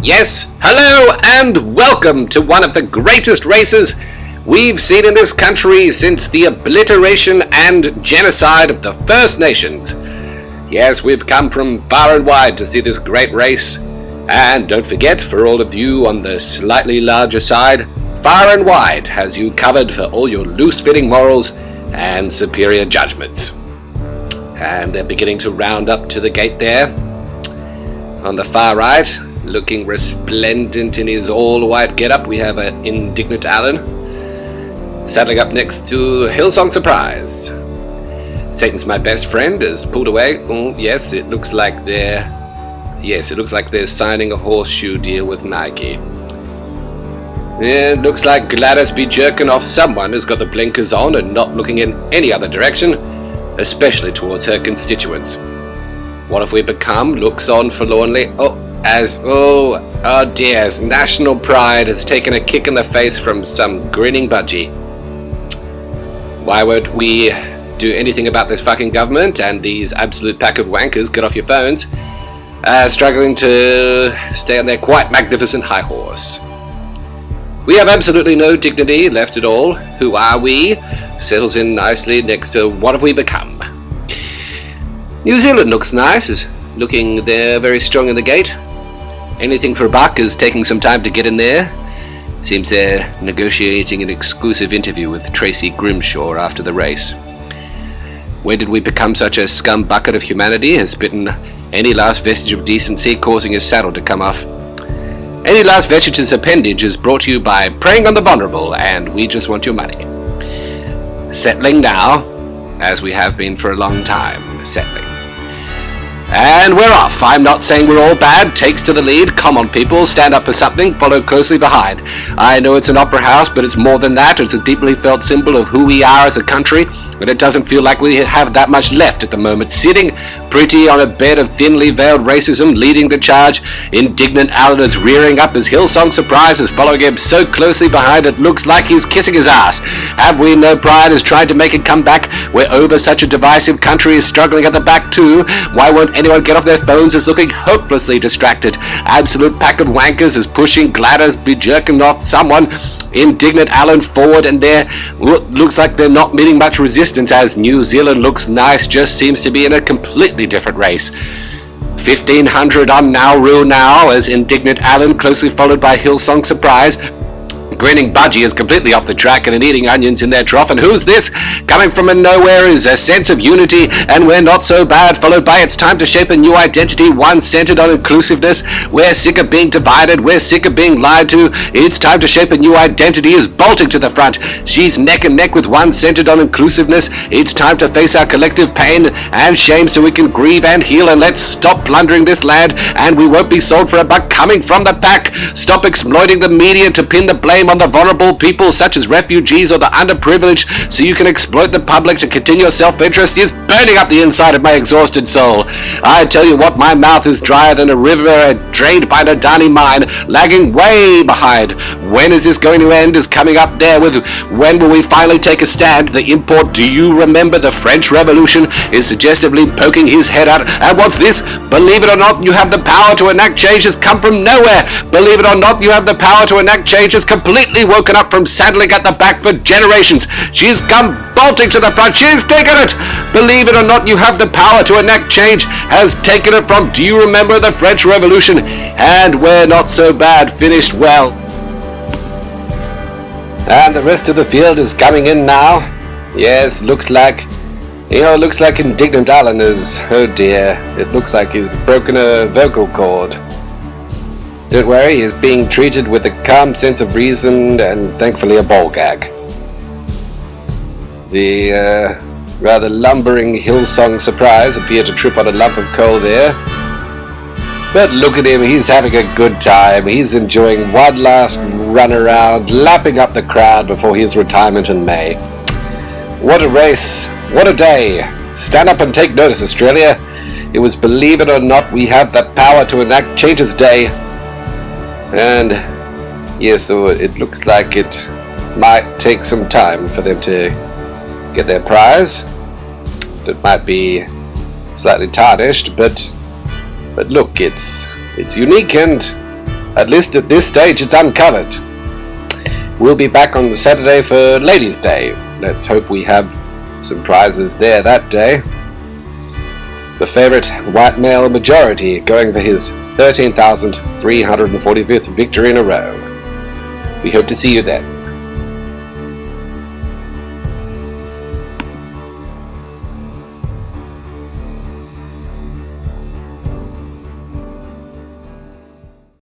Yes, hello and welcome to one of the greatest races we've seen in this country since the obliteration and genocide of the First Nations. Yes, we've come from far and wide to see this great race. And don't forget, for all of you on the slightly larger side, far and wide has you covered for all your loose-fitting morals and superior judgments. And they're beginning to round up to the gate there. On the far right, looking resplendent in his all-white getup, we have an indignant Alan. Saddling up next to Hillsong Surprise. Satan's My Best Friend is pulled away. Yes, it looks like they're signing a horseshoe deal with Nike. It looks like Gladys be jerking off someone who's got the blinkers on and not looking in any other direction, especially towards her constituents. What Have We Become looks on forlornly. Oh dear, as national pride has taken a kick in the face from some grinning budgie. Why won't we do anything about this fucking government and these absolute pack of wankers? Get off your phones. Struggling to stay on their quite magnificent high horse. We have absolutely no dignity left at all. Who are we? Settles in nicely next to What Have We Become? New Zealand looks nice, is looking there very strong in the gate. Anything for a buck is taking some time to get in there. Seems they're negotiating an exclusive interview with Tracy Grimshaw after the race. When did we become such a scum bucket of humanity? Has bitten any last vestige of decency, causing his saddle to come off. Any last vestige's appendage is brought to you by preying on the vulnerable, and we just want your money. Settling now, as we have been for a long time, settling. And we're off. I'm not saying we're all bad. Takes to the lead. Come on, people. Stand up for something. Follow closely behind. I know it's an opera house, but it's more than that. It's a deeply felt symbol of who we are as a country, and it doesn't feel like we have that much left at the moment. Sitting pretty on a bed of thinly veiled racism, leading the charge, indignant Alan is rearing up as Hillsong Surprise is following him so closely behind it looks like he's kissing his ass. Have we no pride is trying to make it come back? We're over such a divisive country is struggling at the back too. Why won't anyone get off their phones? Is looking hopelessly distracted. Absolute pack of wankers is pushing Gladys be jerking off someone. Indignant Alan forward, and there looks like they're not meeting much resistance as New Zealand looks nice, just seems to be in a completely different race. 1500 on Nauru now as indignant Alan, closely followed by Hillsong Surprise. Grinning budgie is completely off the track and eating onions in their trough. And who's this? Coming from nowhere is a sense of unity, and we're not so bad, followed by it's time to shape a new identity, one centered on inclusiveness. We're sick of being divided, we're sick of being lied to. It's time to shape a new identity is bolting to the front. She's neck and neck with one centered on inclusiveness. It's time to face our collective pain and shame so we can grieve and heal, and let's stop plundering this land, and we won't be sold for a buck coming from the pack. Stop exploiting the media to pin the blame on the vulnerable people such as refugees or the underprivileged so you can exploit the public to continue your self-interest is burning up the inside of my exhausted soul. I tell you what, my mouth is drier than a river drained by an Adani mine, lagging way behind. When is this going to end is coming up there with when will we finally take a stand? The import, do you remember the French Revolution, is suggestively poking his head out. And what's this? Believe it or not, you have the power to enact change has come from nowhere. Believe it or not, you have the power to enact change has completely woken up from saddling at the back for generations. She's come bolting to the front. She's taken it. Believe it or not, you have the power to enact change has taken it from, do you remember the French Revolution? And we're not so bad, finished well. And the rest of the field is coming in now. Yes, looks like indignant Alan is, oh dear, it looks like he's broken a vocal cord. Don't worry, he's being treated with a calm sense of reason and thankfully a ball gag. The rather lumbering Hillsong Surprise appeared to trip on a lump of coal there. But look at him, he's having a good time. He's enjoying one last run around, lapping up the crowd before his retirement in May. What a race, what a day. Stand up and take notice, Australia. It was, believe it or not, we have the power to enact change's day. And yes, so it looks like it might take some time for them to get their prize. It might be slightly tarnished, but look, it's unique and At least at this stage, it's uncovered. We'll be back on the Saturday for Ladies' Day. Let's hope we have some prizes there that day. The favourite white male majority going for his 13,345th victory in a row. We hope to see you then.